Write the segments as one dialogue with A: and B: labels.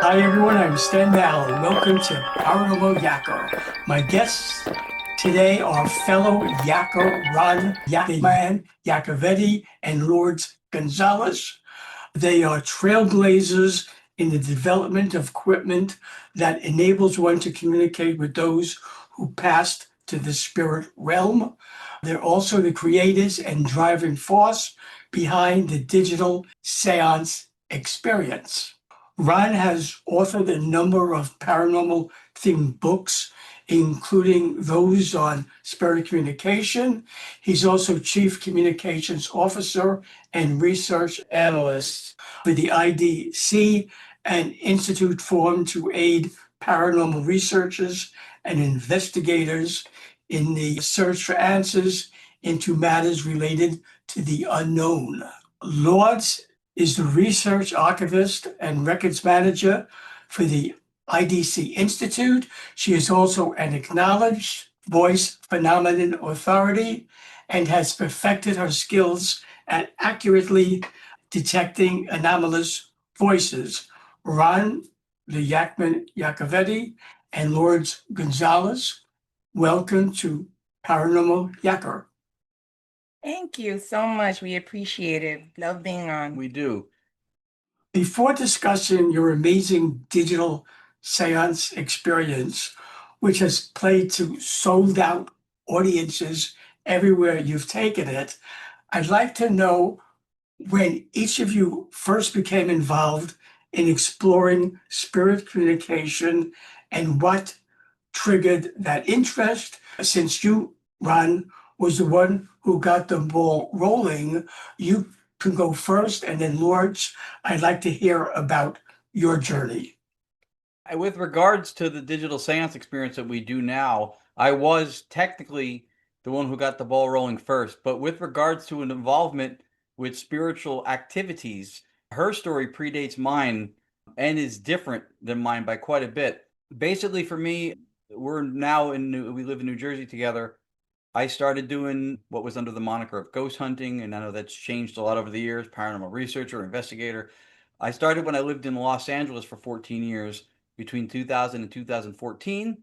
A: Hi everyone, I'm Sten Allen. Welcome to Paranormal Yakker. My guests today are fellow Yakker Ron Yacovetti and Lourdes Gonzalez. They are trailblazers in the development of equipment that enables one to communicate with those who passed to the spirit realm. They're also the creators and driving force behind the Digital Seance Experience. Ron has authored a number of paranormal themed books, including those on spirit communication. He's also Chief Communications Officer and Research Analyst for the IDC, an institute formed to aid paranormal researchers and investigators in the search for answers into matters related to the unknown. Lourdes is the research archivist and records manager for the IDC Institute. She is also an acknowledged voice phenomenon authority and has perfected her skills at accurately detecting anomalous voices. Ron, the Yakman Yacovetti, and Lourdes Gonzalez, welcome to Paranormal Yakker.
B: Thank you so much. We appreciate it. Love being on.
C: We do.
A: Before discussing your amazing digital seance experience, which has played to sold out audiences everywhere you've taken it, I'd like to know when each of you first became involved in exploring spirit communication and what triggered that interest. Since you, Ron, was the one who got the ball rolling, you can go first, and then Lourdes, I'd like to hear about your journey.
C: With regards to the digital seance experience that we do now, I was technically the one who got the ball rolling first. But with regards to an involvement with spiritual activities, her story predates mine and is different than mine by quite a bit. Basically, for me, we live in New Jersey together. I started doing what was under the moniker of ghost hunting, and I know that's changed a lot over the years, paranormal researcher, investigator. I started when I lived in Los Angeles for 14 years, between 2000 and 2014.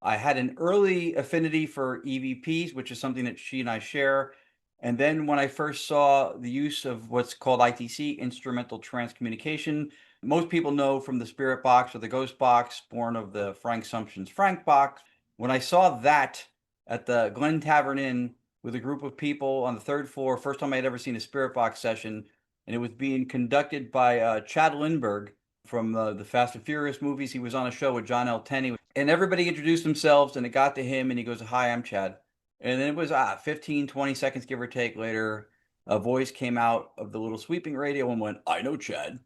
C: I had an early affinity for EVPs, which is something that she and I share. And then when I first saw the use of what's called ITC, instrumental transcommunication, most people know from the spirit box or the ghost box, born of the Frank Sumption's Frank box. When I saw that at the Glen Tavern Inn with a group of people on the third floor, first time I'd ever seen a spirit box session, and it was being conducted by Chad Lindbergh from the Fast and Furious movies. He was on a show with John L. Tenney, and everybody introduced themselves, and it got to him, and he goes, "Hi, I'm Chad." And then it was 15, 20 seconds, give or take, later, a voice came out of the little sweeping radio and went, "I know Chad."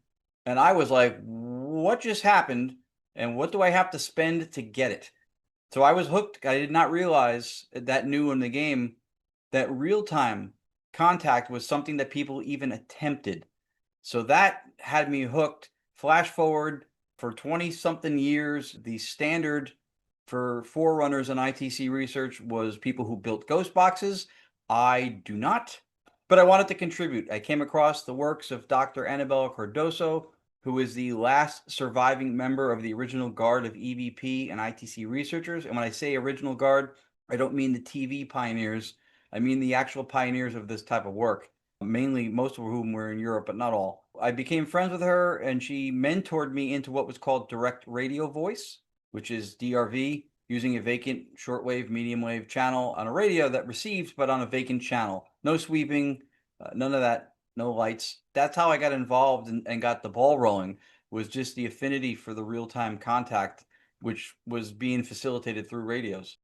C: And I was like, what just happened? And what do I have to spend to get it? So I was hooked. I did not realize that new in the game that real-time contact was something that people even attempted. So that had me hooked. Flash forward for 20-something years, the standard for forerunners in ITC research was people who built ghost boxes. I do not, but I wanted to contribute. I came across the works of Dr. Annabella Cardoso, who is the last surviving member of the original guard of EVP and ITC researchers. And when I say original guard, I don't mean the TV pioneers. I mean the actual pioneers of this type of work, mainly most of whom were in Europe, but not all. I became friends with her, and she mentored me into what was called direct radio voice, which is DRV, using a vacant shortwave, medium wave channel on a radio that receives, but on a vacant channel. No sweeping, none of that, no lights. That's how I got involved and got the ball rolling, was just the affinity for the real-time contact, which was being facilitated through radios.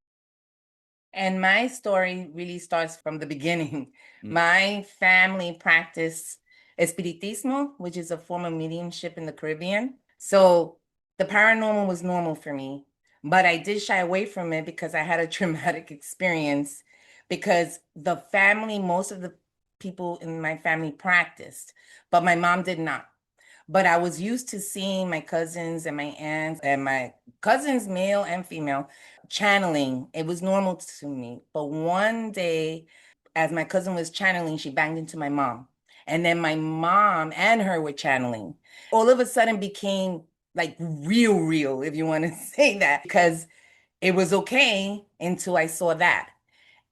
B: And my story really starts from the beginning.
C: Mm.
B: My family practiced espiritismo, which is a form of mediumship in the Caribbean. So the paranormal was normal for me, but I did shy away from it because I had a traumatic experience because the family, most of the people in my family practiced, but my mom did not. But I was used to seeing my cousins and my aunts and my cousins, male and female, channeling. It was normal to me. But one day, as my cousin was channeling, she banged into my mom. And then my mom and her were channeling. All of a sudden became like real, if you want to say that, because it was okay until I saw that.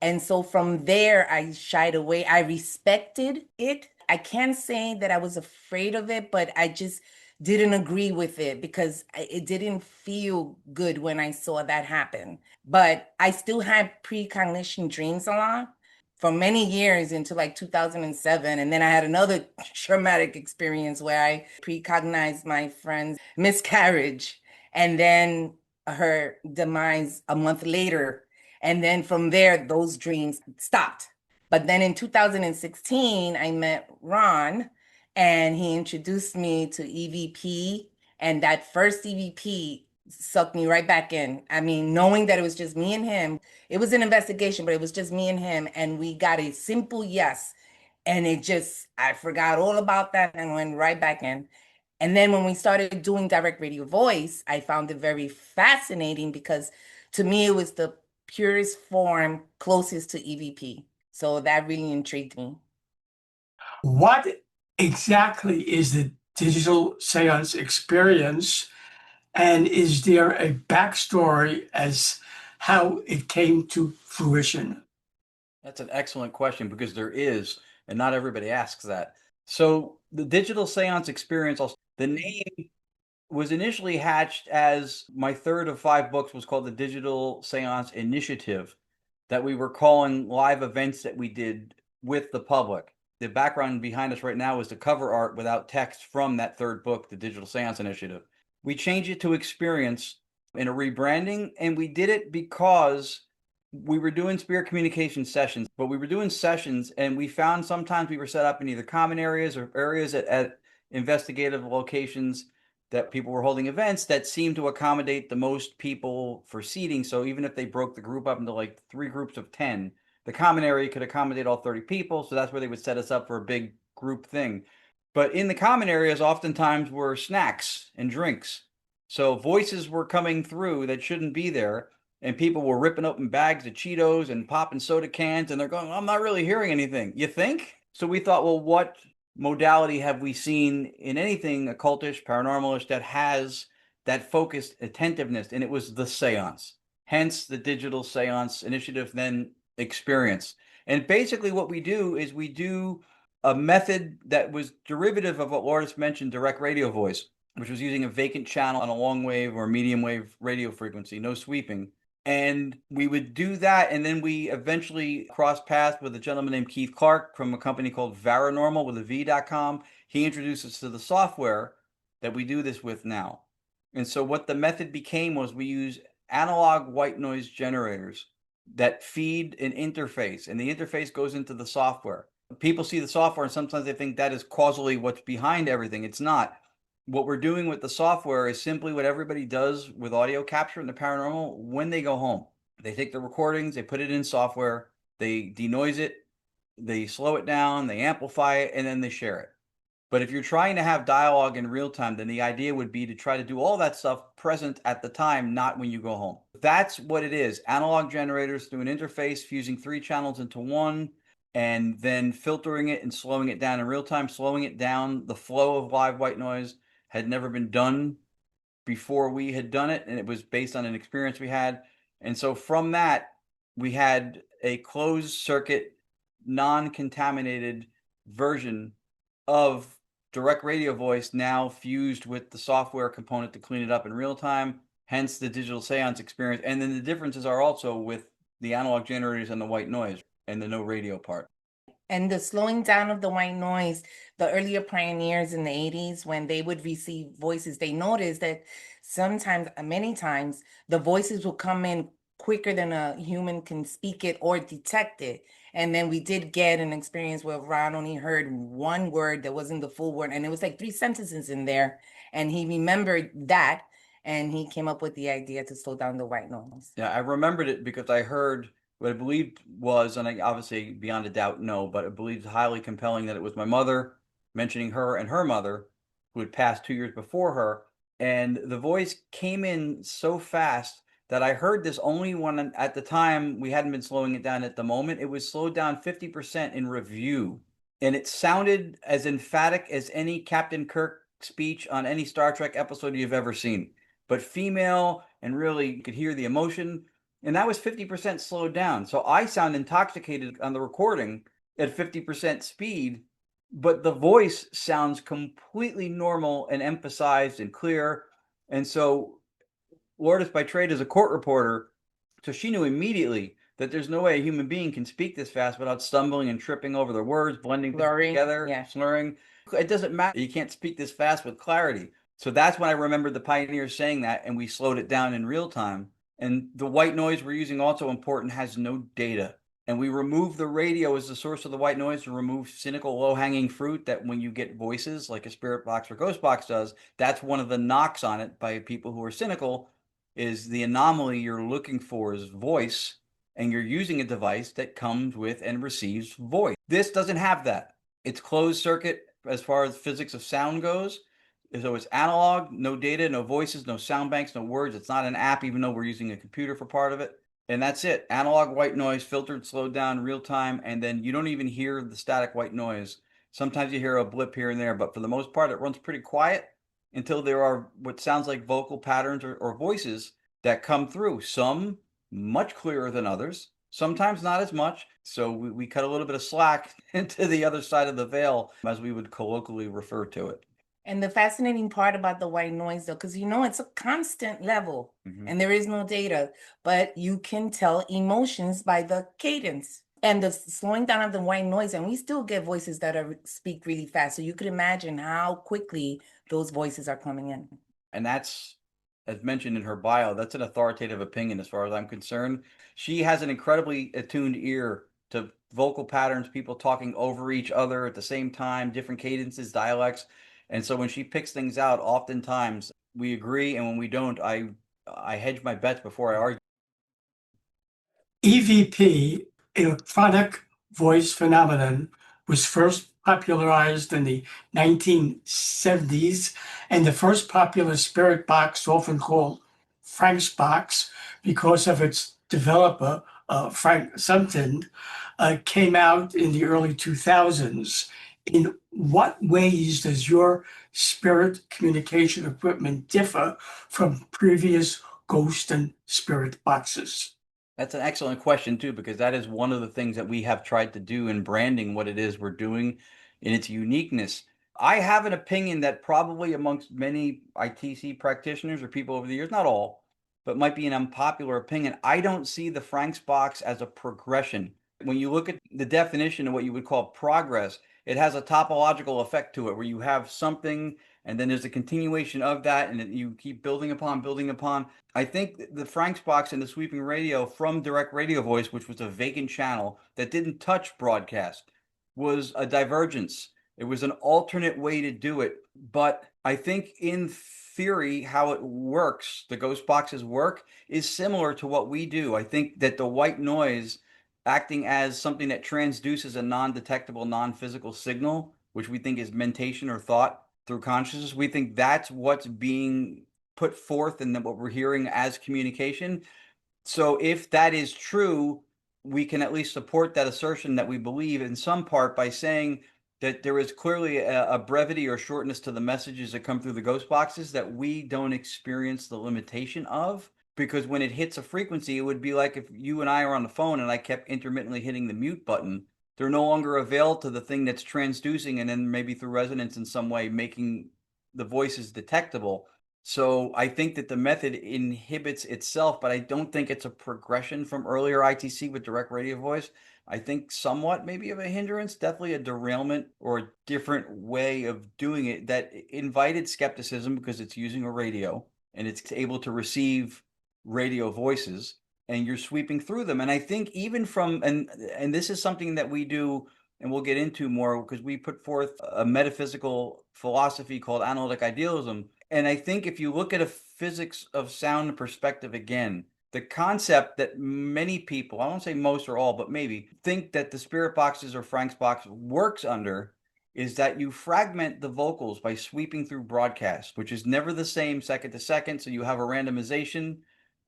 B: And so from there, I shied away. I respected it. I can't say that I was afraid of it, but I just didn't agree with it because it didn't feel good when I saw that happen. But I still had precognition dreams a lot for many years until like 2007. And then I had another traumatic experience where I precognized my friend's miscarriage and then her demise a month later. And then from there, those dreams stopped. But then in 2016, I met Ron and he introduced me to EVP. And that first EVP sucked me right back in. I mean, knowing that it was just me and him, it was an investigation, but it was just me and him. And we got a simple yes. And it just, I forgot all about that and went right back in. And then when we started doing direct radio voice, I found it very fascinating because to me, it was the purest form closest to EVP. So that really intrigued me.
A: What exactly is the Digital Seance Experience? And is there a backstory as how it came to fruition?
C: That's an excellent question because there is, and not everybody asks that. So the Digital Seance Experience, the name was initially hatched as my third of 5 books was called the Digital Seance Initiative, that we were calling live events that we did with the public. The background behind us right now is the cover art without text from that third book, the Digital Seance Initiative. We changed it to Experience in a rebranding, and we did it because we were doing spirit communication sessions, but we were doing sessions and we found sometimes we were set up in either common areas or areas at investigative locations that people were holding events that seemed to accommodate the most people for seating. So even if they broke the group up into like 3 groups of 10, the common area could accommodate all 30 people. So that's where they would set us up for a big group thing. But in the common areas, oftentimes were snacks and drinks. So voices were coming through that shouldn't be there. And people were ripping open bags of Cheetos and popping soda cans. And they're going, I'm not really hearing anything. You think? So we thought, well, what modality have we seen in anything occultish, paranormalish that has that focused attentiveness? And it was the seance, hence the Digital Seance Initiative, then Experience. And basically what we do is we do a method that was derivative of what Lourdes mentioned, direct radio voice, which was using a vacant channel on a long wave or medium wave radio frequency, no sweeping. And we would do that. And then we eventually crossed paths with a gentleman named Keith Clark from a company called Paranormal with a V.com. He introduced us to the software that we do this with now. And so what the method became was we use analog white noise generators that feed an interface, and the interface goes into the software. People see the software and sometimes they think that is causally what's behind everything. It's not. What we're doing with the software is simply what everybody does with audio capture in the paranormal when they go home. They take the recordings, they put it in software, they denoise it, they slow it down, they amplify it, and then they share it. But if you're trying to have dialogue in real time, then the idea would be to try to do all that stuff present at the time, not when you go home. That's what it is. Analog generators through an interface, fusing 3 channels into one, and then filtering it and slowing it down in real time, slowing it down. The flow of live white noise had never been done before we had done it, and it was based on an experience we had. And so from that, we had a closed circuit, non-contaminated version of direct radio voice now fused with the software component to clean it up in real time, hence the Digital Seance Experience. And then the differences are also with the analog generators and the white noise and the no radio part.
B: And the slowing down of the white noise, the earlier pioneers in the 80s, when they would receive voices, they noticed that sometimes, many times, the voices will come in quicker than a human can speak it or detect it. And then we did get an experience where Ron only heard one word that wasn't the full word, and it was like 3 sentences in there. And he remembered that, and he came up with the idea to slow down the white noise.
C: Yeah, I remembered it because I heard what I believed was, and I obviously beyond a doubt no, but I believed highly compelling that it was my mother mentioning her and her mother who had passed 2 years before her. And the voice came in so fast that I heard this only when at the time we hadn't been slowing it down at the moment. It was slowed down 50% in review. And it sounded as emphatic as any Captain Kirk speech on any Star Trek episode you've ever seen, but female, and really you could hear the emotion. And that was 50% slowed down. So I sound intoxicated on the recording at 50% speed, but the voice sounds completely normal and emphasized and clear. And so Lourdes by trade is a court reporter, so she knew immediately that there's no way a human being can speak this fast without stumbling and tripping over their words, blending things
B: Slurring,
C: together,
B: yeah.
C: slurring. It doesn't matter. You can't speak this fast with clarity. So that's when I remembered the pioneers saying that, and we slowed it down in real time. And the white noise we're using, also important, has no data. And we remove the radio as the source of the white noise to remove cynical low-hanging fruit that when you get voices like a spirit box or ghost box does, that's one of the knocks on it by people who are cynical, is the anomaly you're looking for is voice, and you're using a device that comes with and receives voice. This doesn't have that. It's closed circuit as far as physics of sound goes. So it's analog, no data, no voices, no sound banks, no words. It's not an app, even though we're using a computer for part of it. And that's it. Analog white noise, filtered, slowed down, real time. And then you don't even hear the static white noise. Sometimes you hear a blip here and there, but for the most part, it runs pretty quiet until there are what sounds like vocal patterns or voices that come through. Some much clearer than others, sometimes not as much. So we cut a little bit of slack into the other side of the veil, as we would colloquially refer to it.
B: And the fascinating part about the white noise, though, because it's a constant level and there is no data, but you can tell emotions by the cadence and the slowing down of the white noise. And we still get voices that speak really fast. So you could imagine how quickly those voices are coming in.
C: And that's, as mentioned in her bio, that's an authoritative opinion as far as I'm concerned. She has an incredibly attuned ear to vocal patterns, people talking over each other at the same time, different cadences, dialects. And so when she picks things out, oftentimes we agree, and when we don't, I hedge my bets before I argue.
A: EVP, electronic voice phenomenon, was first popularized in the 1970s, and the first popular spirit box, often called Frank's box, because of its developer, Frank Sumton, came out in the early 2000s. In what ways does your spirit communication equipment differ from previous ghost and spirit boxes?
C: That's an excellent question, too, because that is one of the things that we have tried to do in branding what it is we're doing in its uniqueness. I have an opinion that probably amongst many ITC practitioners or people over the years, not all, but might be an unpopular opinion, I don't see the Frank's box as a progression. When you look at the definition of what you would call progress, it has a topological effect to it where you have something and then there's a continuation of that and you keep building upon, building upon. I think the Frank's box and the sweeping radio from direct radio voice, which was a vacant channel that didn't touch broadcast, was a divergence. It was an alternate way to do it. But I think in theory, how it works, the ghost boxes work, is similar to what we do. I think that the white noise acting as something that transduces a non-detectable, non-physical signal, which we think is mentation or thought through consciousness, we think that's what's being put forth and what we're hearing as communication. So if that is true, we can at least support that assertion that we believe in some part by saying that there is clearly a brevity or shortness to the messages that come through the ghost boxes that we don't experience the limitation of. Because when it hits a frequency, it would be like if you and I are on the phone and I kept intermittently hitting the mute button. They're no longer available to the thing that's transducing and then maybe through resonance in some way making the voices detectable. So I think that the method inhibits itself, but I don't think it's a progression from earlier ITC with direct radio voice. I think somewhat maybe of a hindrance, definitely a derailment or a different way of doing it that invited skepticism because it's using a radio and it's able to receive radio voices and you're sweeping through them. And I think even from, and this is something that we do, and we'll get into more because we put forth a metaphysical philosophy called analytic idealism. And I think if you look at a physics of sound perspective again, the concept that many people, I won't say most or all, but maybe think that the spirit boxes or Frank's box works under is that you fragment the vocals by sweeping through broadcast, which is never the same second to second. So you have a randomization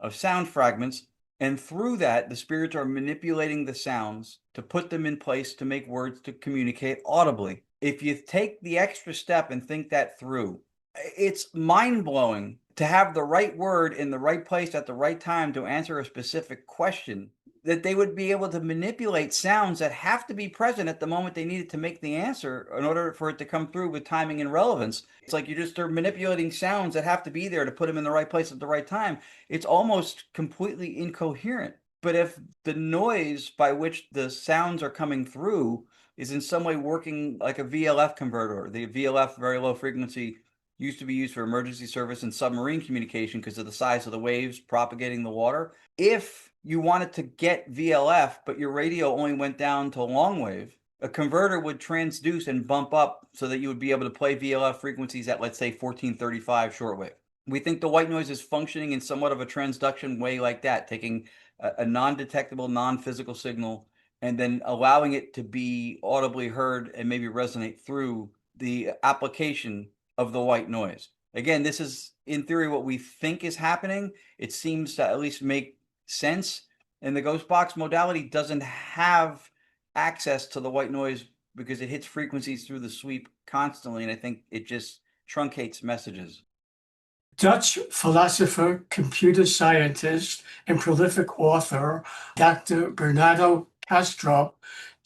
C: of sound fragments. And through that, the spirits are manipulating the sounds to put them in place to make words to communicate audibly. if you take the extra step and think that through, it's mind-blowing to have the right word in the right place at the right time to answer a specific question, that they would be able to manipulate sounds that have to be present at the moment they need it to make the answer in order for it to come through with timing and relevance. It's like they're manipulating sounds that have to be there to put them in the right place at the right time. It's almost completely incoherent. But if the noise by which the sounds are coming through is in some way working like a VLF converter, the VLF, very low frequency, used to be used for emergency service and submarine communication because of the size of the waves propagating the water. If you wanted to get VLF, but your radio only went down to long wave, a converter would transduce and bump up so that you would be able to play VLF frequencies at, let's say, 1435 shortwave. We think the white noise is functioning in somewhat of a transduction way like that, taking a non-detectable, non-physical signal and then allowing it to be audibly heard and maybe resonate through the application of the white noise. Again, this is in theory what we think is happening. It seems to at least make sense. And the ghost box modality doesn't have access to the white noise because it hits frequencies through the sweep constantly. And I think it just truncates messages.
A: Dutch philosopher, computer scientist, and prolific author, Dr. Bernardo Kastrup,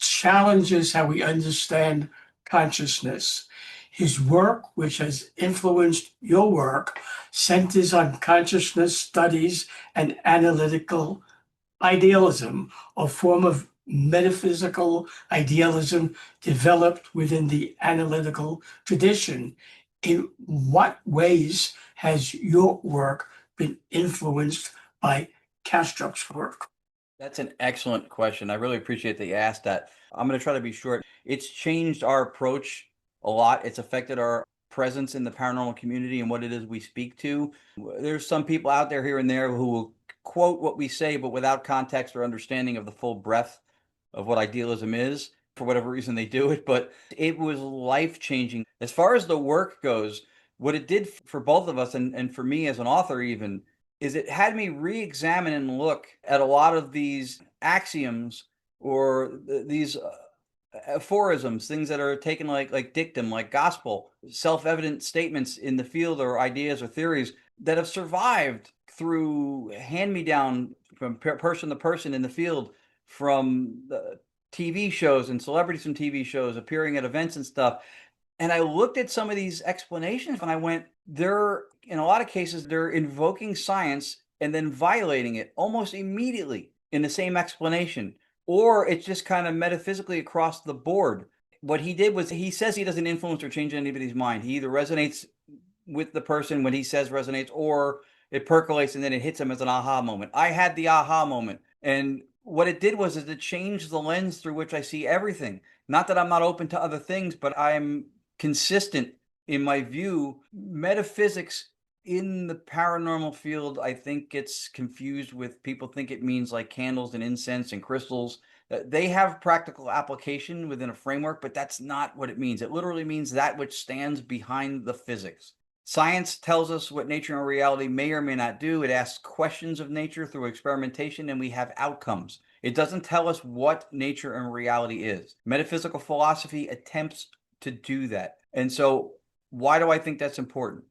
A: challenges how we understand consciousness. His work, which has influenced your work, centers on consciousness studies and analytical idealism, a form of metaphysical idealism developed within the analytical tradition. In what ways has your work been influenced by Kastrup's work?
C: That's an excellent question. I really appreciate that you asked that. I'm going to try to be short. It's changed our approach a lot. It's affected our presence in the paranormal community and what it is we speak to. There's some people out there here and there who will quote what we say, but without context or understanding of the full breadth of what idealism is. For whatever reason they do it, but it was life-changing. As far as the work goes, what it did for both of us and for me as an author even, is it had me re-examine and look at a lot of these axioms or these aphorisms, things that are taken like dictum, like gospel, self-evident statements in the field or ideas or theories that have survived through hand-me-down from person to person in the field, from the TV shows and celebrities from TV shows appearing at events and stuff. And I looked at some of these explanations and I went, in a lot of cases, they're invoking science and then violating it almost immediately in the same explanation. Or it's just kind of metaphysically across the board. What he did was he says he doesn't influence or change anybody's mind. He either resonates with the person when he says resonates, or it percolates and then it hits him as an aha moment. I had the aha moment. And what it did was it changed the lens through which I see everything. Not that I'm not open to other things, but I'm consistent in my view. Metaphysics in the paranormal field, I think, gets confused with people think it means like candles and incense and crystals. They have practical application within a framework, but that's not what it means. It literally means that which stands behind the physics. Science tells us what nature and reality may or may not do. It asks questions of nature through experimentation, and we have outcomes. It doesn't tell us what nature and reality is. Metaphysical philosophy attempts to do that. And so why do I think that's important?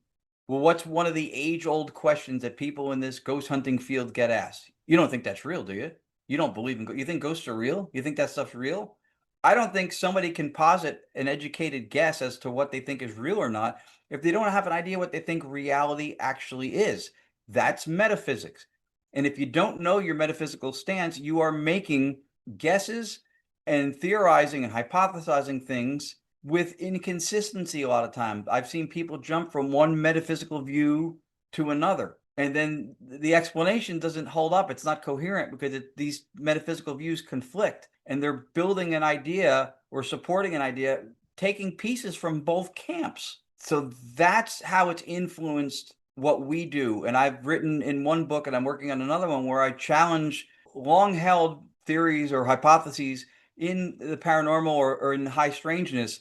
C: Well, what's one of the age-old questions that people in this ghost hunting field get asked? You don't think that's real, do you? You don't believe in you think ghosts are real? You think that stuff's real? I don't think somebody can posit an educated guess as to what they think is real or not if they don't have an idea what they think reality actually is. That's metaphysics. And if you don't know your metaphysical stance, you are making guesses and theorizing and hypothesizing things with inconsistency a lot of times. I've seen people jump from one metaphysical view to another, and then the explanation doesn't hold up. It's not coherent because these metaphysical views conflict, and they're building an idea or supporting an idea, taking pieces from both camps. So that's how it's influenced what we do. And I've written in one book, and I'm working on another one, where I challenge long-held theories or hypotheses in the paranormal or in high strangeness,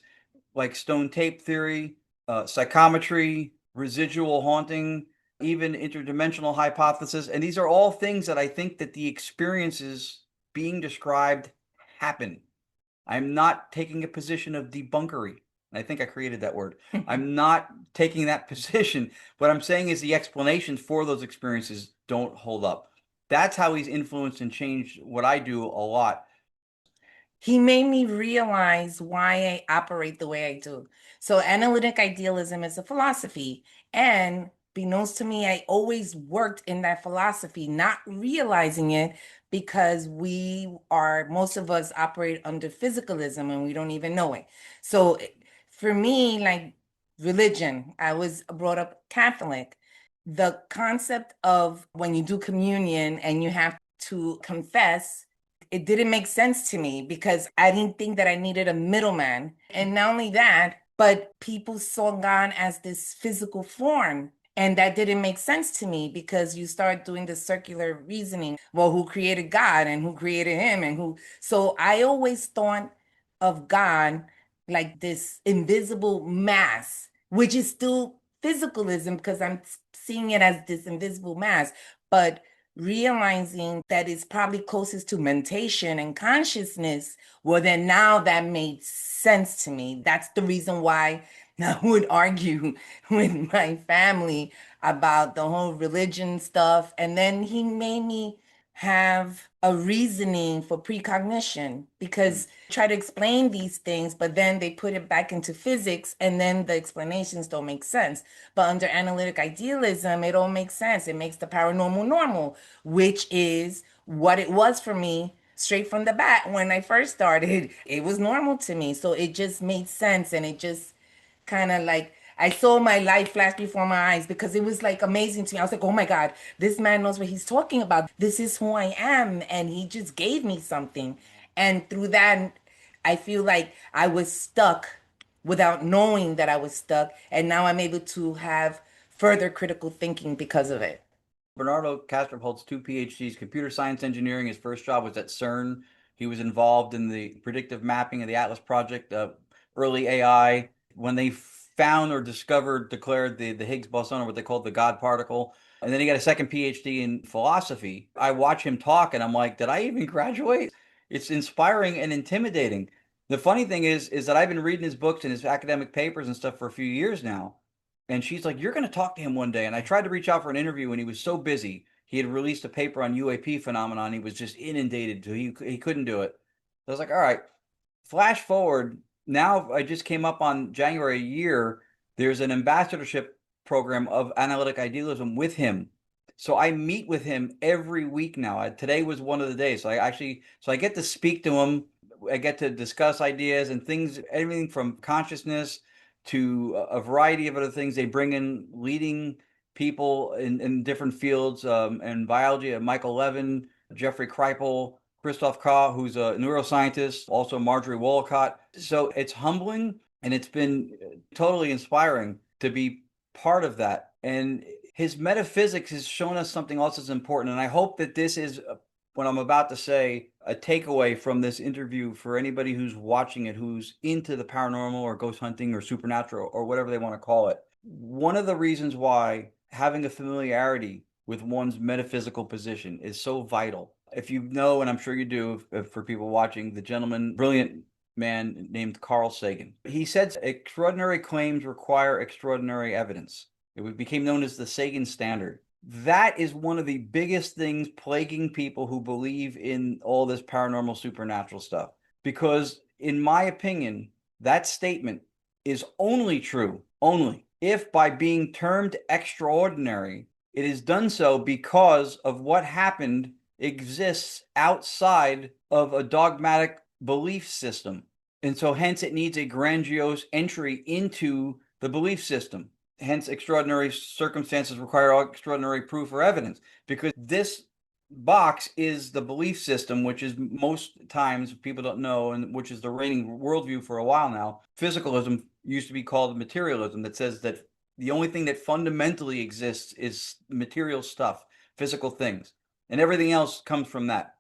C: like stone tape theory, psychometry, residual haunting, even interdimensional hypothesis. And these are all things that I think that the experiences being described happen. I'm not taking a position of debunkery. And I think I created that word. I'm not taking that position. What I'm saying is the explanations for those experiences don't hold up. That's how he's influenced and changed what I do a lot.
B: He made me realize why I operate the way I do. So, analytic idealism is a philosophy. And beknownst to me, I always worked in that philosophy, not realizing it because most of us operate under physicalism and we don't even know it. So, for me, like religion, I was brought up Catholic. The concept of when you do communion and you have to confess, it didn't make sense to me because I didn't think that I needed a middleman. And not only that, but people saw God as this physical form. And that didn't make sense to me because you start doing the circular reasoning. Well, who created God and who created him and who? So I always thought of God like this invisible mass, which is still physicalism because I'm seeing it as this invisible mass. But realizing that it's probably closest to mentation and consciousness, well, then now that made sense to me. That's the reason why I would argue with my family about the whole religion stuff. And then he made me have a reasoning for precognition because try to explain these things, but then they put it back into physics and then the explanations don't make sense. But under analytic idealism, it all makes sense. It makes the paranormal normal, which is what it was for me straight from the bat when I first started. It was normal to me. So it just made sense and it just kind of like I saw my life flash before my eyes because it was like amazing to me. I was like, oh my God, this man knows what he's talking about. This is who I am. And he just gave me something. And through that, I feel like I was stuck without knowing that I was stuck. And now I'm able to have further critical thinking because of it.
C: Bernardo Kastrup holds 2 PhDs, computer science engineering. His first job was at CERN. He was involved in the predictive mapping of the Atlas project, early AI. When they found or declared the Higgs boson, or what they called the God particle. And then he got a second PhD in philosophy. I watch him talk and I'm like, did I even graduate? It's inspiring and intimidating. The funny thing is that I've been reading his books and his academic papers and stuff for a few years now. And she's like, you're going to talk to him one day. And I tried to reach out for an interview and he was so busy. He had released a paper on UAP phenomenon. He was just inundated. So he couldn't do it. So I was like, all right, flash forward. Now I just came up on January a year. There's an ambassadorship program of analytic idealism with him. So I meet with him every week now. Today was one of the days. So I get to speak to him. I get to discuss ideas and things, everything from consciousness to a variety of other things. They bring in leading people in different fields, and biology, Michael Levin, Jeffrey Kripal, Christoph Ka, who's a neuroscientist, also Marjorie Wolcott. So it's humbling and it's been totally inspiring to be part of that. And his metaphysics has shown us something else that's important. And I hope that this is what I'm about to say, a takeaway from this interview for anybody who's watching it, who's into the paranormal or ghost hunting or supernatural or whatever they want to call it. One of the reasons why having a familiarity with one's metaphysical position is so vital. If you know, and I'm sure you do, for people watching, the gentleman, brilliant man named Carl Sagan. He said extraordinary claims require extraordinary evidence. It became known as the Sagan standard. That is one of the biggest things plaguing people who believe in all this paranormal supernatural stuff. Because in my opinion, that statement is only true, only if by being termed extraordinary, it is done so because of what happened exists outside of a dogmatic belief system. And so hence it needs a grandiose entry into the belief system. Hence, extraordinary circumstances require extraordinary proof or evidence, because this box is the belief system, which is most times people don't know, and which is the reigning worldview for a while now. Physicalism used to be called materialism, that says that the only thing that fundamentally exists is material stuff, physical things, and everything else comes from that,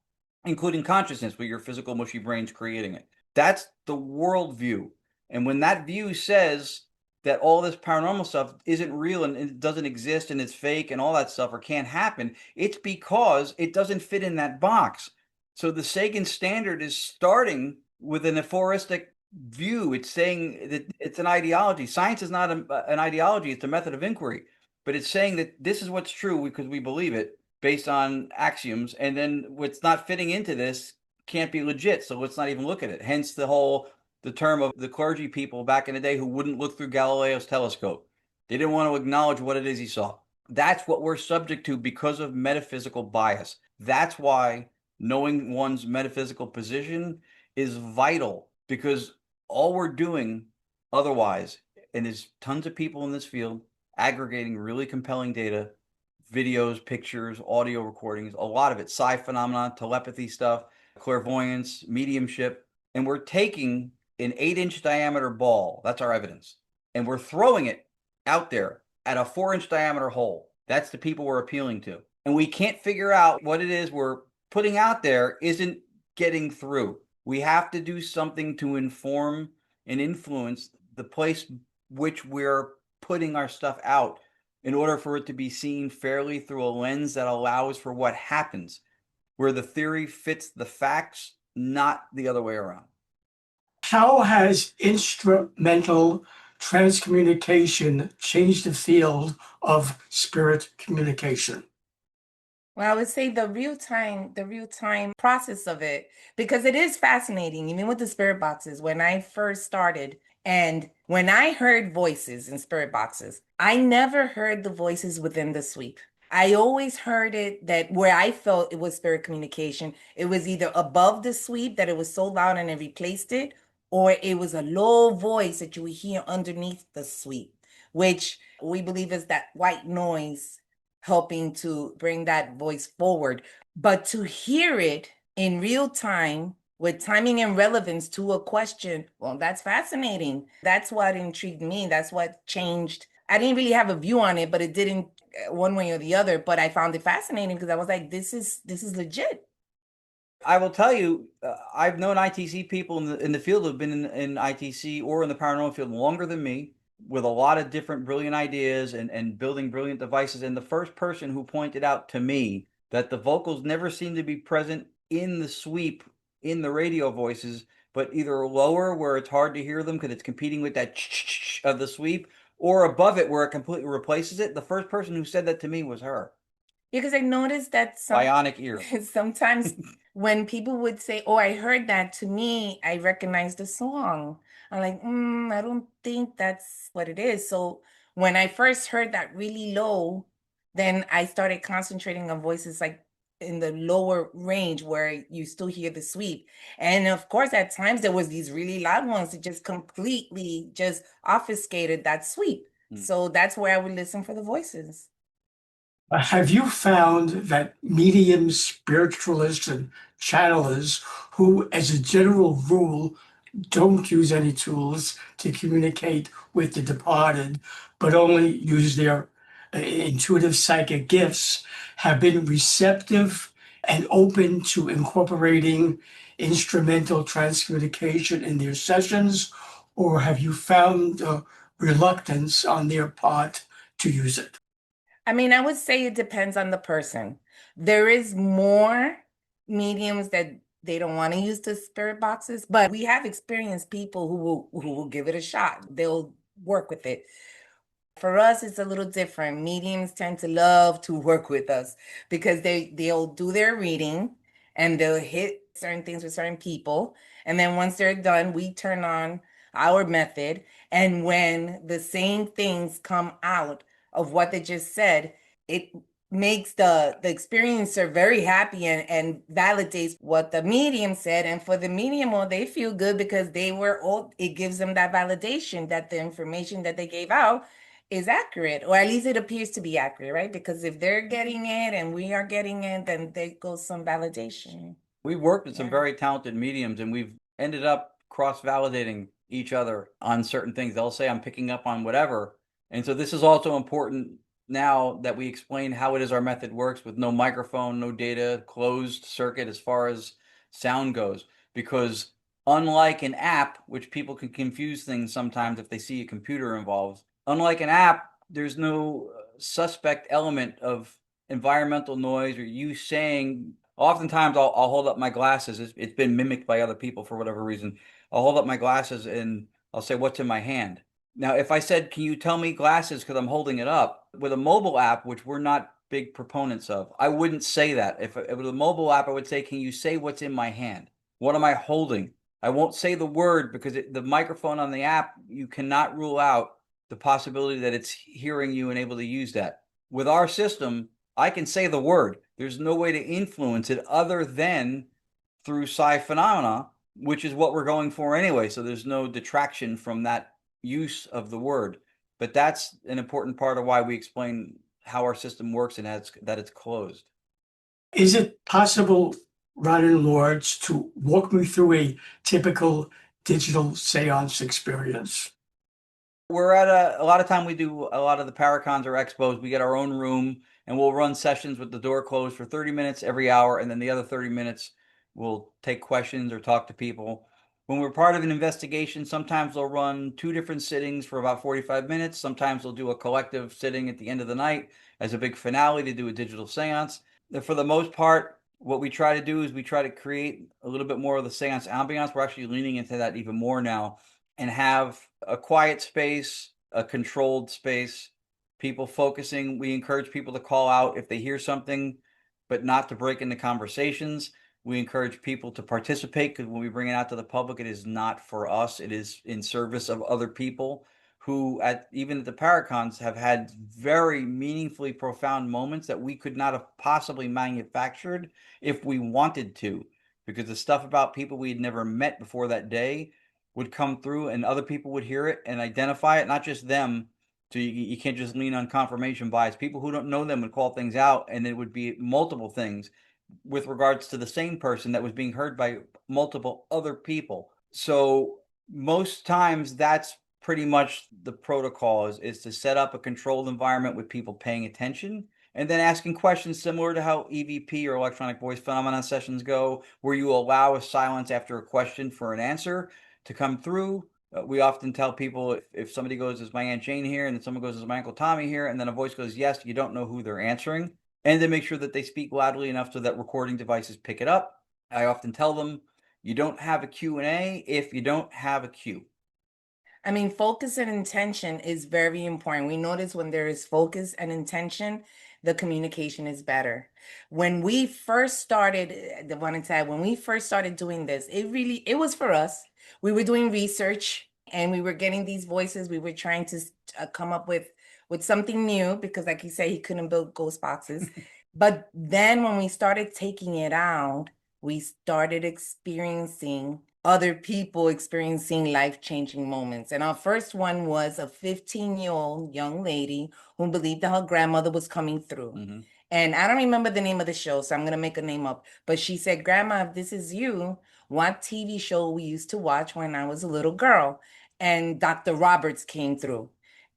C: including consciousness, where your physical mushy brain's creating it. That's the worldview. And when that view says that all this paranormal stuff isn't real and it doesn't exist and it's fake and all that stuff, or can't happen, it's because it doesn't fit in that box. So the Sagan standard is starting with an aphoristic view. It's saying that it's an ideology. Science is not an ideology, it's a method of inquiry. But it's saying that this is what's true because we believe it based on axioms. And then what's not fitting into this can't be legit. So let's not even look at it. Hence the term of the clergy people back in the day who wouldn't look through Galileo's telescope. They didn't want to acknowledge what it is he saw. That's what we're subject to because of metaphysical bias. That's why knowing one's metaphysical position is vital, because all we're doing otherwise, and there's tons of people in this field aggregating really compelling data, videos, pictures, audio recordings, a lot of it, psi phenomena, telepathy stuff, clairvoyance, mediumship, and we're taking an 8-inch diameter ball, that's our evidence, and we're throwing it out there at a 4-inch diameter hole. That's the people we're appealing to. And we can't figure out what it is we're putting out there isn't getting through. We have to do something to inform and influence the place which we're putting our stuff out in order for it to be seen fairly through a lens that allows for what happens, where the theory fits the facts, not the other way around.
A: How has instrumental transcommunication changed the field of spirit communication?
B: Well, I would say the real time process of it, because it is fascinating, even with the spirit boxes. When I first started and when I heard voices in spirit boxes, I never heard the voices within the sweep. I always heard it that where I felt it was spirit communication, it was either above the sweep that it was so loud and it replaced it, or it was a low voice that you would hear underneath the sweep, which we believe is that white noise helping to bring that voice forward. But to hear it in real time with timing and relevance to a question, well, that's fascinating. That's what intrigued me. That's what changed. I didn't really have a view on it, but it didn't one way or the other. But I found it fascinating because I was like, this is legit.
C: I will tell you, I've known ITC people in the field who have been in ITC or in the paranormal field longer than me, with a lot of different brilliant ideas and building brilliant devices. And the first person who pointed out to me that the vocals never seem to be present in the sweep, in the radio voices, but either lower where it's hard to hear them because it's competing with that of the sweep, or above it where it completely replaces it. The first person who said that to me was her.
B: Because I noticed that
C: Bionic ear.
B: sometimes when people would say, "Oh, I heard that," to me, I recognize the song. I'm like, I don't think that's what it is. So when I first heard that really low, then I started concentrating on voices like in the lower range where you still hear the sweep. And of course, at times there was these really loud ones that just completely just obfuscated that sweep. So that's where I would listen for the voices.
A: Have you found that mediums, spiritualists, and channelers who, as a general rule, don't use any tools to communicate with the departed, but only use their intuitive psychic gifts, have been receptive and open to incorporating instrumental transcommunication in their sessions, or have you found reluctance on their part to use it?
B: I mean, I would say it depends on the person. There is more mediums that they don't want to use the spirit boxes, but we have experienced people who will give it a shot. They'll work with it. For us, it's a little different. Mediums tend to love to work with us because they'll do their reading and they'll hit certain things with certain people. And then once they're done, we turn on our method. And when the same things come out of what they just said, it makes the experiencer very happy and validates what the medium said. And for the medium, well, they feel good because it gives them that validation that the information that they gave out is accurate, or at least it appears to be accurate, right? Because if they're getting it and we are getting it, then there goes some validation.
C: We've worked with some
B: Yeah.
C: very talented mediums and we've ended up cross-validating each other on certain things. They'll say, I'm picking up on whatever. And so this is also important now that we explain how it is our method works with no microphone, no data, closed circuit as far as sound goes. Because unlike an app, which people can confuse things sometimes if they see a computer involved, unlike an app, there's no suspect element of environmental noise or you saying Oftentimes I'll hold up my glasses. It's been mimicked by other people for whatever reason. I'll hold up my glasses and I'll say, what's in my hand? Now, if I said, can you tell me glasses because I'm holding it up, with a mobile app, which we're not big proponents of, I wouldn't say that. If it was a mobile app, I would say, can you say what's in my hand? What am I holding? I won't say the word because the microphone on the app, you cannot rule out the possibility that it's hearing you and able to use that. With our system, I can say the word. There's no way to influence it other than through psi phenomena, which is what we're going for anyway. So there's no detraction from that use of the word. But that's an important part of why we explain how our system works and that it's closed.
A: Is it possible, Ron and Lourdes, to walk me through a typical digital seance experience?
C: We're at a lot of time we do a lot of the Paracons or expos. We get our own room and we'll run sessions with the door closed for 30 minutes every hour. And then the other 30 minutes we'll take questions or talk to people. When we're part of an investigation, sometimes they'll run 2 different sittings for about 45 minutes. Sometimes they'll do a collective sitting at the end of the night as a big finale to do a digital seance. For the most part, what we try to do is we try to create a little bit more of the seance ambiance. We're actually leaning into that even more now and have a quiet space, a controlled space, people focusing. We encourage people to call out if they hear something, but not to break into conversations. We encourage people to participate because when we bring it out to the public, it is not for us. It is in service of other people who, even at the Paracons, have had very meaningfully profound moments that we could not have possibly manufactured if we wanted to, because the stuff about people we had never met before that day would come through and other people would hear it and identify it, not just them. So you can't just lean on confirmation bias. People who don't know them would call things out, and it would be multiple things with regards to the same person that was being heard by multiple other people. So most times that's pretty much the protocol is to set up a controlled environment with people paying attention and then asking questions similar to how EVP or electronic voice phenomena sessions go, where you allow a silence after a question for an answer to come through. We often tell people if somebody goes, is my Aunt Jane here? And then someone goes, is my Uncle Tommy here? And then a voice goes, yes, you don't know who they're answering. And then make sure that they speak loudly enough so that recording devices pick it up. I often tell them, you don't have a Q&A if you don't have a queue.
B: I mean, focus and intention is very important. We notice when there is focus and intention, the communication is better. When we first started, the one inside, when we first started doing this, it was for us. We were doing research and we were getting these voices. We were trying to come up with something new because, like you said, he couldn't build ghost boxes. But then when we started taking it out, we started experiencing other people experiencing life-changing moments. And our first one was a 15-year-old young lady who believed that her grandmother was coming through.
C: Mm-hmm.
B: And I don't remember the name of the show, so I'm going to make a name up. But she said, Grandma, if this is you, what TV show we used to watch when I was a little girl? And Dr. Roberts came through.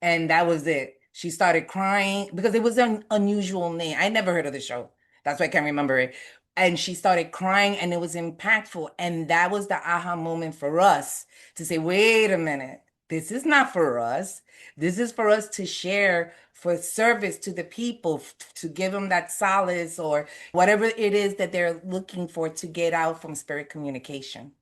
B: And that was it. She started crying because it was an unusual name. I never heard of the show. That's why I can't remember it. And she started crying and it was impactful. And that was the aha moment for us to say, wait a minute, this is not for us. This is for us to share for service to the people, to give them that solace or whatever it is that they're looking for to get out from spirit communication.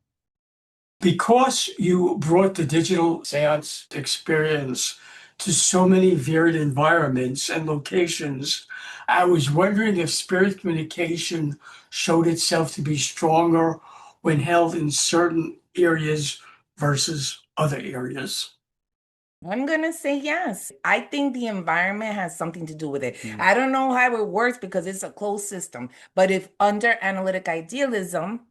A: Because you brought the digital seance experience to so many varied environments and locations, I was wondering if spirit communication showed itself to be stronger when held in certain areas versus other areas.
B: I'm going to say yes. I think the environment has something to do with it.
C: Mm.
B: I don't know how it works because it's a closed system. But if under analytic idealism,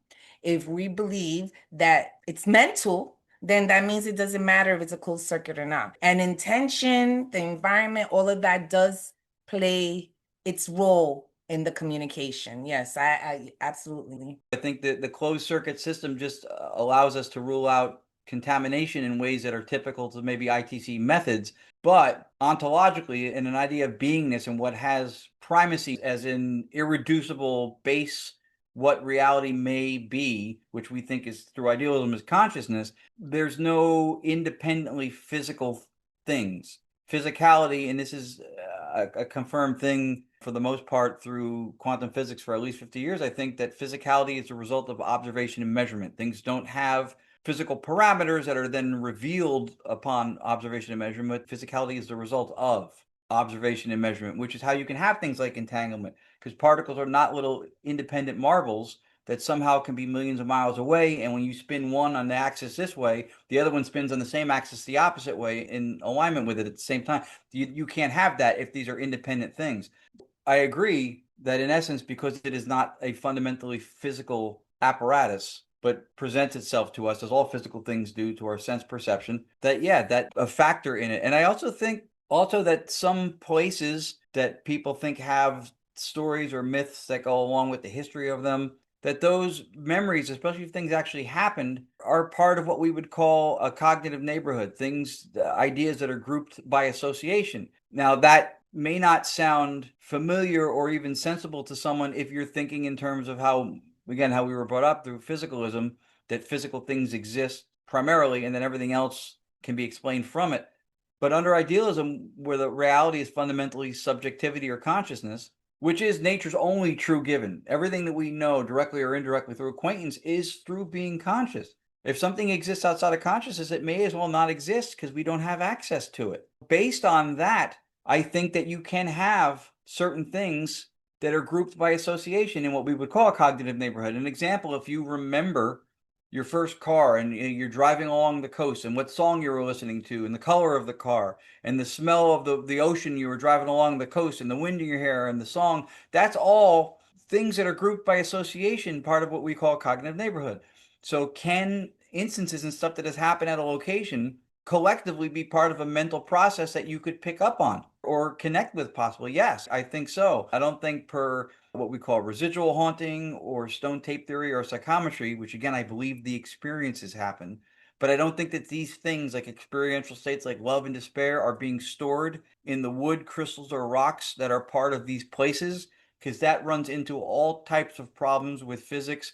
B: if we believe that it's mental, then that means it doesn't matter if it's a closed circuit or not. And intention, the environment, all of that does play its role in the communication. Yes, I absolutely.
C: I think that the closed circuit system just allows us to rule out contamination in ways that are typical to maybe ITC methods, but ontologically, in an idea of beingness and what has primacy as an irreducible base, what reality may be, which we think is through idealism is consciousness, there's no independently physical things. physicality, and this is a confirmed thing for the most part through quantum physics for at least 50 years, I think that physicality is a result of observation and measurement. Things don't have physical parameters that are then revealed upon observation and measurement. Physicality is the result of observation and measurement, which is how you can have things like entanglement, because particles are not little independent marbles that somehow can be millions of miles away. And when you spin one on the axis this way, the other one spins on the same axis the opposite way in alignment with it at the same time. You can't have that if these are independent things. I agree that in essence, because it is not a fundamentally physical apparatus, but presents itself to us as all physical things do to our sense perception, that, yeah, that a factor in it. And I also think that some places that people think have stories or myths that go along with the history of them, that those memories, especially if things actually happened, are part of what we would call a cognitive neighborhood, things, ideas that are grouped by association. Now, that may not sound familiar or even sensible to someone if you're thinking in terms of how we were brought up through physicalism, that physical things exist primarily and then everything else can be explained from it. But under idealism, where the reality is fundamentally subjectivity or consciousness, which is nature's only true given, everything that we know directly or indirectly through acquaintance is through being conscious. If something exists outside of consciousness, it may as well not exist because we don't have access to it. Based on that, I think that you can have certain things that are grouped by association in what we would call a cognitive neighborhood. An example, if you remember your first car and you're driving along the coast and what song you were listening to and the color of the car and the smell of the ocean you were driving along the coast and the wind in your hair and the song, that's all things that are grouped by association, part of what we call cognitive neighborhood. So can instances and stuff that has happened at a location collectively be part of a mental process that you could pick up on or connect with possibly? Yes, I think so. I don't think per what we call residual haunting or stone tape theory or psychometry, which again, I believe the experiences happen, but I don't think that these things like experiential states like love and despair are being stored in the wood, crystals, or rocks that are part of these places, because that runs into all types of problems with physics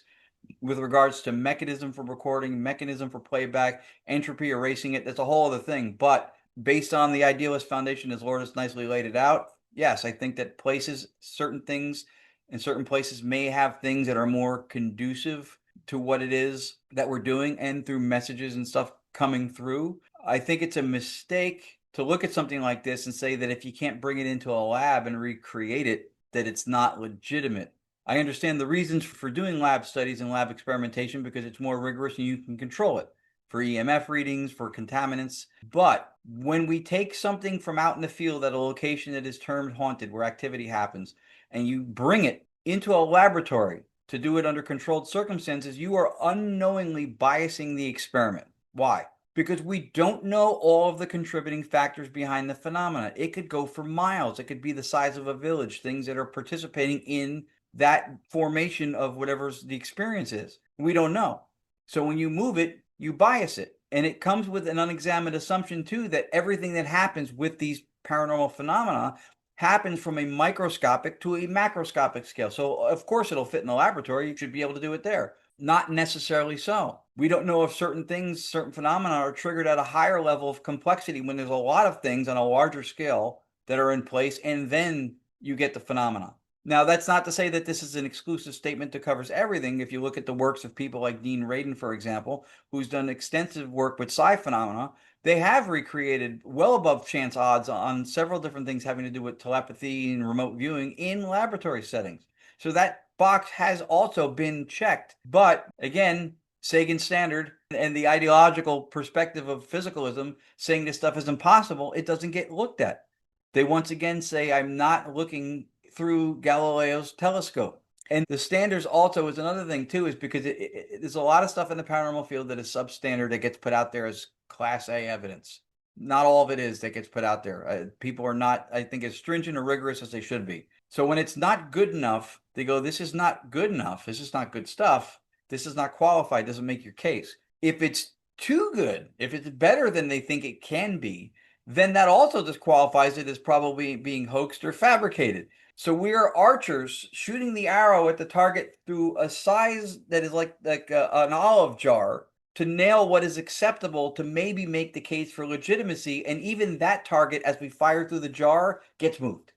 C: with regards to mechanism for recording, mechanism for playback, entropy, erasing it. That's a whole other thing. But based on the idealist foundation, as Lourdes nicely laid it out, yes, I think that places, certain things in certain places may have things that are more conducive to what it is that we're doing, and through messages and stuff coming through. I think it's a mistake to look at something like this and say that if you can't bring it into a lab and recreate it, that it's not legitimate. I understand the reasons for doing lab studies and lab experimentation because it's more rigorous and you can control it for EMF readings, for contaminants. But when we take something from out in the field at a location that is termed haunted, where activity happens, and you bring it into a laboratory to do it under controlled circumstances, you are unknowingly biasing the experiment. Why? Because we don't know all of the contributing factors behind the phenomena. It could go for miles. It could be the size of a village, things that are participating in that formation of whatever the experience is. We don't know. So when you move it, you bias it. And it comes with an unexamined assumption too, that everything that happens with these paranormal phenomena happens from a microscopic to a macroscopic scale. So of course it'll fit in the laboratory. You should be able to do it there. Not necessarily so. We don't know if certain things, certain phenomena are triggered at a higher level of complexity when there's a lot of things on a larger scale that are in place, and then you get the phenomena. Now, that's not to say that this is an exclusive statement that covers everything. If you look at the works of people like Dean Radin, for example, who's done extensive work with psi phenomena, they have recreated well above chance odds on several different things having to do with telepathy and remote viewing in laboratory settings. So that box has also been checked. But again, Sagan standard and the ideological perspective of physicalism saying this stuff is impossible, it doesn't get looked at. They once again say, I'm not looking through Galileo's telescope. And the standards also is another thing too, is because there's a lot of stuff in the paranormal field that is substandard that gets put out there as class A evidence. Not all of it is that gets put out there. People are not, I think, as stringent or rigorous as they should be. So when it's not good enough, they go, this is not good enough. This is not good stuff. This is not qualified. Doesn't make your case. If it's too good, if it's better than they think it can be, then that also disqualifies it as probably being hoaxed or fabricated. So we are archers shooting the arrow at the target through a size that is like an olive jar to nail what is acceptable to maybe make the case for legitimacy. And even that target, as we fire through the jar, gets moved.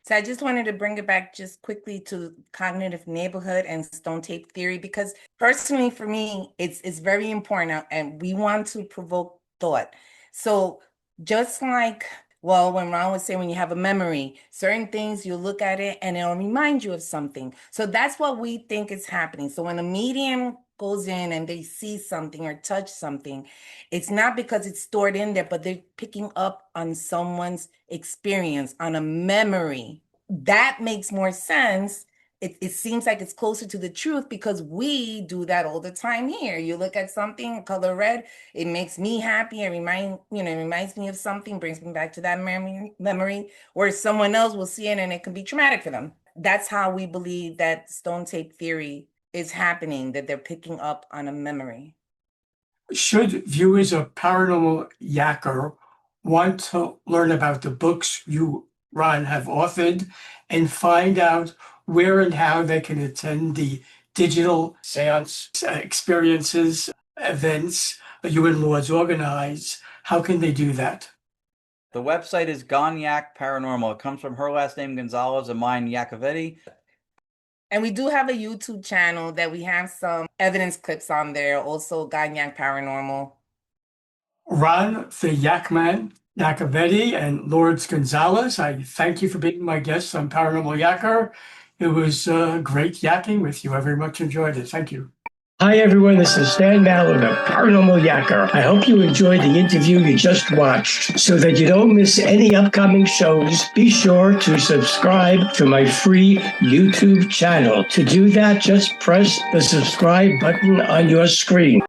B: So I just wanted to bring it back just quickly to cognitive neighborhood and stone tape theory, because personally for me, it's very important and we want to provoke thought. So just like, well, when Ron was saying, when you have a memory, certain things, you look at it and it'll remind you of something. So that's what we think is happening. So when a medium goes in and they see something or touch something, it's not because it's stored in there, but they're picking up on someone's experience, on a memory. That makes more sense. It seems like it's closer to the truth because we do that all the time here. You look at something, color red, it makes me happy. It reminds me of something, brings me back to that memory, whereas someone else will see it and it can be traumatic for them. That's how we believe that stone tape theory is happening, that they're picking up on a memory.
A: Should viewers of Paranormal Yakker want to learn about the books you, Ron, have authored and find out where and how they can attend the Digital Seance Experiences events you and Lourdes organize, how can they do that?
C: The website is Gon Yak Paranormal. It comes from her last name, Gonzalez, and mine, Yacovetti.
B: And we do have a YouTube channel that we have some evidence clips on there, also Gon Yak Paranormal.
A: Ron, the Yakman, Yacovetti, and Lourdes Gonzalez, I thank you for being my guests on Paranormal Yakker. It was great yakking with you. I very much enjoyed it. Thank you. Hi, everyone. This is Stan Mallard of Paranormal Yakker. I hope you enjoyed the interview you just watched. So that you don't miss any upcoming shows, be sure to subscribe to my free YouTube channel. To do that, just press the subscribe button on your screen.